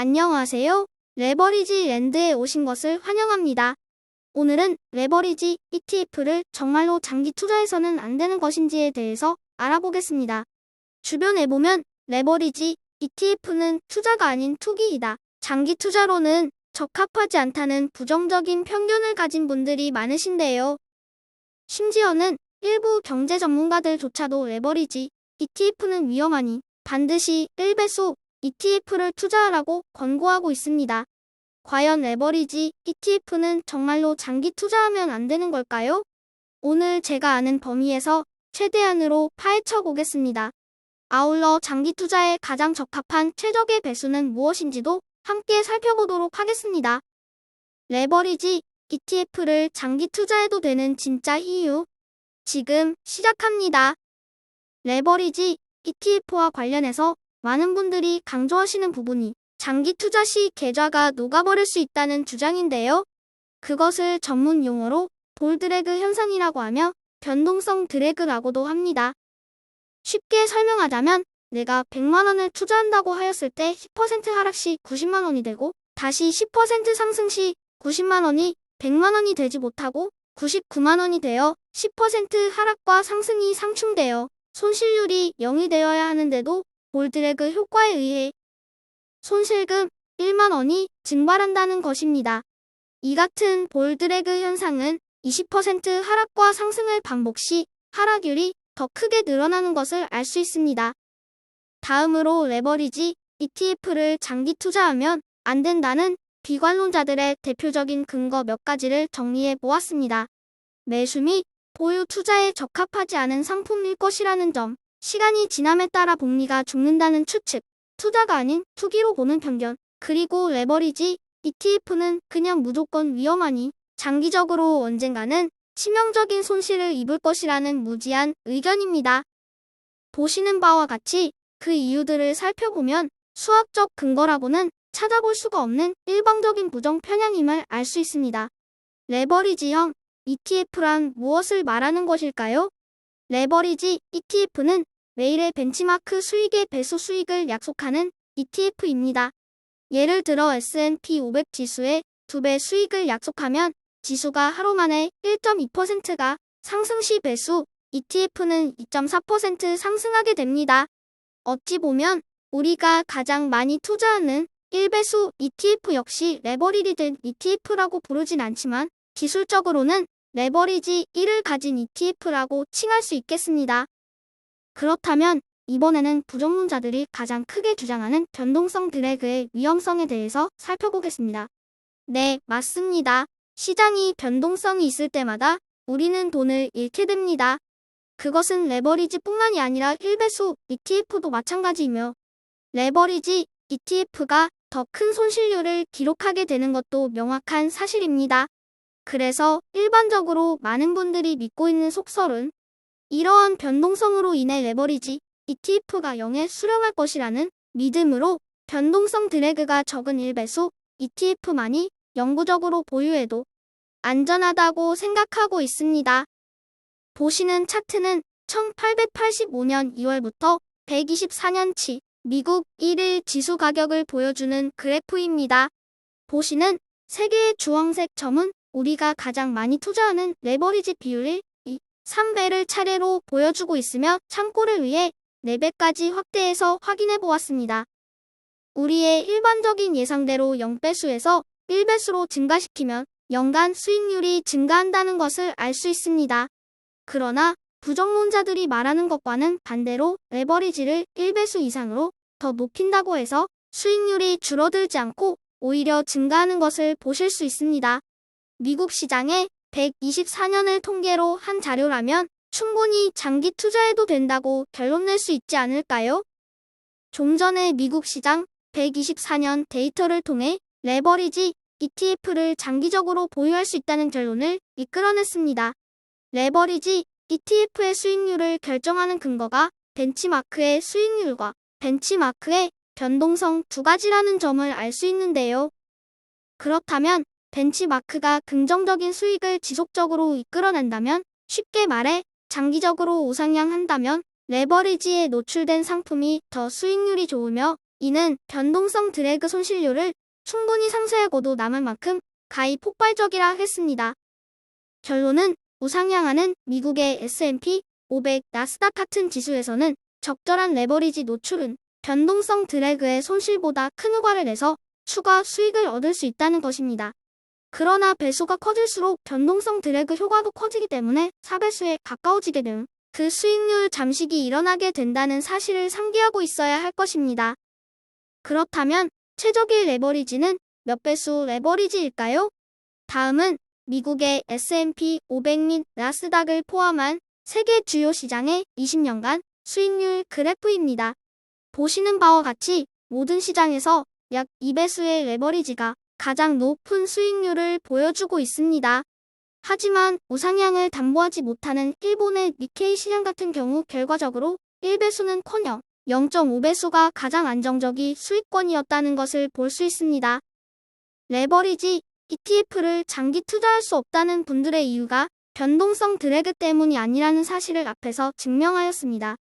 안녕하세요. 레버리지 랜드에 오신 것을 환영합니다. 오늘은 레버리지 ETF를 정말로 장기 투자해서는 안 되는 것인지에 대해서 알아보겠습니다. 주변에 보면 레버리지 ETF는 투자가 아닌 투기이다. 장기 투자로는 적합하지 않다는 부정적인 편견을 가진 분들이 많으신데요. 심지어는 일부 경제 전문가들조차도 레버리지 ETF는 위험하니 반드시 1배속 ETF를 투자하라고 권고하고 있습니다. 과연 레버리지 ETF는 정말로 장기 투자하면 안 되는 걸까요? 오늘 제가 아는 범위에서 최대한으로 파헤쳐 보겠습니다. 아울러 장기 투자에 가장 적합한 최적의 배수는 무엇인지도 함께 살펴보도록 하겠습니다. 레버리지 ETF를 장기 투자해도 되는 진짜 이유. 지금 시작합니다. 레버리지 ETF와 관련해서 많은 분들이 강조하시는 부분이 장기 투자 시 계좌가 녹아버릴 수 있다는 주장인데요. 그것을 전문 용어로 볼드래그 현상이라고 하며 변동성 드래그라고도 합니다. 쉽게 설명하자면 내가 100만 원을 투자한다고 하였을 때 10% 하락 시 90만 원이 되고 다시 10% 상승 시 90만 원이 100만 원이 되지 못하고 99만 원이 되어 10% 하락과 상승이 상충되어 손실률이 0이 되어야 하는데도 볼드래그 효과에 의해 손실금 1만 원이 증발한다는 것입니다. 이 같은 볼드래그 현상은 20% 하락과 상승을 반복 시 하락률이 더 크게 늘어나는 것을 알 수 있습니다. 다음으로 레버리지 ETF를 장기 투자하면 안 된다는 비관론자들의 대표적인 근거 몇 가지를 정리해 보았습니다. 매수 및 보유 투자에 적합하지 않은 상품일 것이라는 점, 시간이 지남에 따라 복리가 죽는다는 추측, 투자가 아닌 투기로 보는 편견, 그리고 레버리지 ETF는 그냥 무조건 위험하니 장기적으로 언젠가는 치명적인 손실을 입을 것이라는 무지한 의견입니다. 보시는 바와 같이 그 이유들을 살펴보면 수학적 근거라고는 찾아볼 수가 없는 일방적인 부정 편향임을 알 수 있습니다. 레버리지형 ETF란 무엇을 말하는 것일까요? 레버리지 ETF는 매일의 벤치마크 수익의 배수 수익을 약속하는 ETF입니다. 예를 들어 S&P 500 지수의 2배 수익을 약속하면 지수가 하루 만에 1.2%가 상승 시 배수 ETF는 2.4% 상승하게 됩니다. 어찌 보면 우리가 가장 많이 투자하는 1배수 ETF 역시 레버리지 ETF라고 부르진 않지만 기술적으로는 레버리지 1을 가진 ETF라고 칭할 수 있겠습니다. 그렇다면 이번에는 부정론자들이 가장 크게 주장하는 변동성 드래그의 위험성에 대해서 살펴보겠습니다. 네, 맞습니다. 시장이 변동성이 있을 때마다 우리는 돈을 잃게 됩니다. 그것은 레버리지뿐만이 아니라 1배수 ETF도 마찬가지이며 레버리지 ETF가 더 큰 손실률을 기록하게 되는 것도 명확한 사실입니다. 그래서 일반적으로 많은 분들이 믿고 있는 속설은 이러한 변동성으로 인해 레버리지 ETF가 0에 수렴할 것이라는 믿음으로 변동성 드래그가 적은 1배수 ETF만이 영구적으로 보유해도 안전하다고 생각하고 있습니다. 보시는 차트는 1885년 2월부터 124년치 미국 1일 지수 가격을 보여주는 그래프입니다. 보시는 세 개의 주황색 점은 우리가 가장 많이 투자하는 레버리지 비율을 3배를 차례로 보여주고 있으며 참고를 위해 4배까지 확대해서 확인해 보았습니다. 우리의 일반적인 예상대로 0배수에서 1배수로 증가시키면 연간 수익률이 증가한다는 것을 알 수 있습니다. 그러나 부정론자들이 말하는 것과는 반대로 레버리지를 1배수 이상으로 더 높인다고 해서 수익률이 줄어들지 않고 오히려 증가하는 것을 보실 수 있습니다. 미국 시장의 124년을 통계로 한 자료라면 충분히 장기 투자해도 된다고 결론 낼 수 있지 않을까요? 좀 전에 미국 시장 124년 데이터를 통해 레버리지 ETF를 장기적으로 보유할 수 있다는 결론을 이끌어냈습니다. 레버리지 ETF의 수익률을 결정하는 근거가 벤치마크의 수익률과 벤치마크의 변동성 두 가지라는 점을 알 수 있는데요. 그렇다면 벤치마크가 긍정적인 수익을 지속적으로 이끌어낸다면, 쉽게 말해 장기적으로 우상향한다면 레버리지에 노출된 상품이 더 수익률이 좋으며 이는 변동성 드래그 손실률을 충분히 상쇄하고도 남을 만큼 가히 폭발적이라 하겠습니다. 결론은 우상향하는 미국의 S&P 500, 나스닥 같은 지수에서는 적절한 레버리지 노출은 변동성 드래그의 손실보다 큰 효과를 내서 추가 수익을 얻을 수 있다는 것입니다. 그러나 배수가 커질수록 변동성 드래그 효과도 커지기 때문에 4배수에 가까워지게 되면 그 수익률 잠식이 일어나게 된다는 사실을 상기하고 있어야 할 것입니다. 그렇다면 최적의 레버리지는 몇 배수 레버리지일까요? 다음은 미국의 S&P 500 및 나스닥을 포함한 세계 주요 시장의 20년간 수익률 그래프입니다. 보시는 바와 같이 모든 시장에서 약 2배수의 레버리지가 가장 높은 수익률을 보여주고 있습니다. 하지만 우상향을 담보하지 못하는 일본의 니케이 시장 같은 경우 결과적으로 1배수는커녕 0.5배수가 가장 안정적인 수익권이었다는 것을 볼 수 있습니다. 레버리지 ETF를 장기 투자할 수 없다는 분들의 이유가 변동성 드래그 때문이 아니라는 사실을 앞에서 증명하였습니다.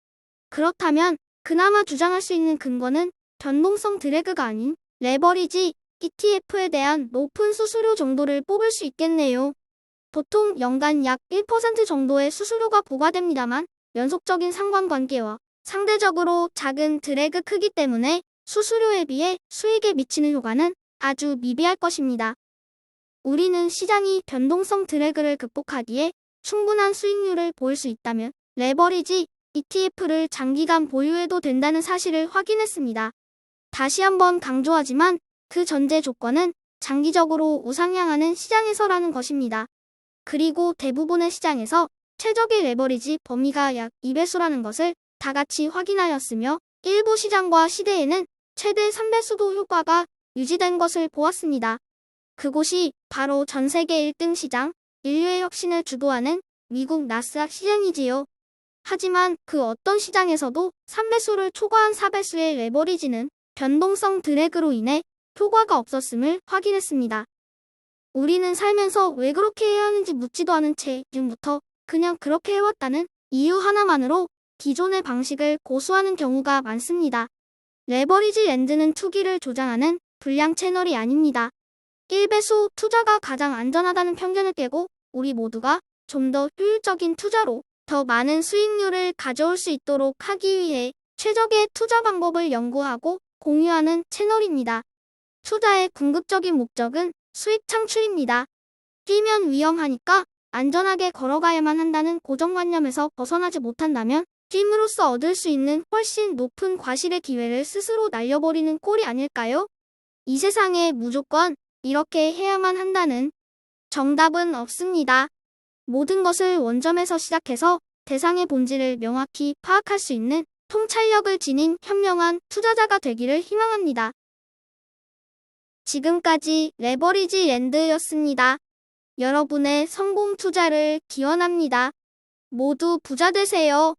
그렇다면 그나마 주장할 수 있는 근거는 변동성 드래그가 아닌 레버리지 ETF에 대한 높은 수수료 정도를 뽑을 수 있겠네요. 보통 연간 약 1% 정도의 수수료가 부과됩니다만 연속적인 상관관계와 상대적으로 작은 드래그 크기 때문에 수수료에 비해 수익에 미치는 효과는 아주 미비할 것입니다. 우리는 시장이 변동성 드래그를 극복하기에 충분한 수익률을 보일 수 있다면 레버리지 ETF를 장기간 보유해도 된다는 사실을 확인했습니다. 다시 한번 강조하지만 그 전제 조건은 장기적으로 우상향하는 시장에서라는 것입니다. 그리고 대부분의 시장에서 최적의 레버리지 범위가 약 2배수라는 것을 다 같이 확인하였으며 일부 시장과 시대에는 최대 3배수도 효과가 유지된 것을 보았습니다. 그곳이 바로 전 세계 1등 시장, 인류의 혁신을 주도하는 미국 나스닥 시장이지요. 하지만 그 어떤 시장에서도 3배수를 초과한 4배수의 레버리지는 변동성 드래그로 인해 효과가 없었음을 확인했습니다. 우리는 살면서 왜 그렇게 해야 하는지 묻지도 않은 채 지금부터 그냥 그렇게 해왔다는 이유 하나만으로 기존의 방식을 고수하는 경우가 많습니다. 레버리지 랜드는 투기를 조장하는 불량 채널이 아닙니다. 1배수 투자가 가장 안전하다는 편견을 깨고 우리 모두가 좀 더 효율적인 투자로 더 많은 수익률을 가져올 수 있도록 하기 위해 최적의 투자 방법을 연구하고 공유하는 채널입니다. 투자의 궁극적인 목적은 수익 창출입니다. 뛰면 위험하니까 안전하게 걸어가야만 한다는 고정관념에서 벗어나지 못한다면 뛰므로써 얻을 수 있는 훨씬 높은 과실의 기회를 스스로 날려버리는 꼴이 아닐까요? 이 세상에 무조건 이렇게 해야만 한다는 정답은 없습니다. 모든 것을 원점에서 시작해서 대상의 본질을 명확히 파악할 수 있는 통찰력을 지닌 현명한 투자자가 되기를 희망합니다. 지금까지 레버리지 랜드였습니다. 여러분의 성공 투자를 기원합니다. 모두 부자 되세요.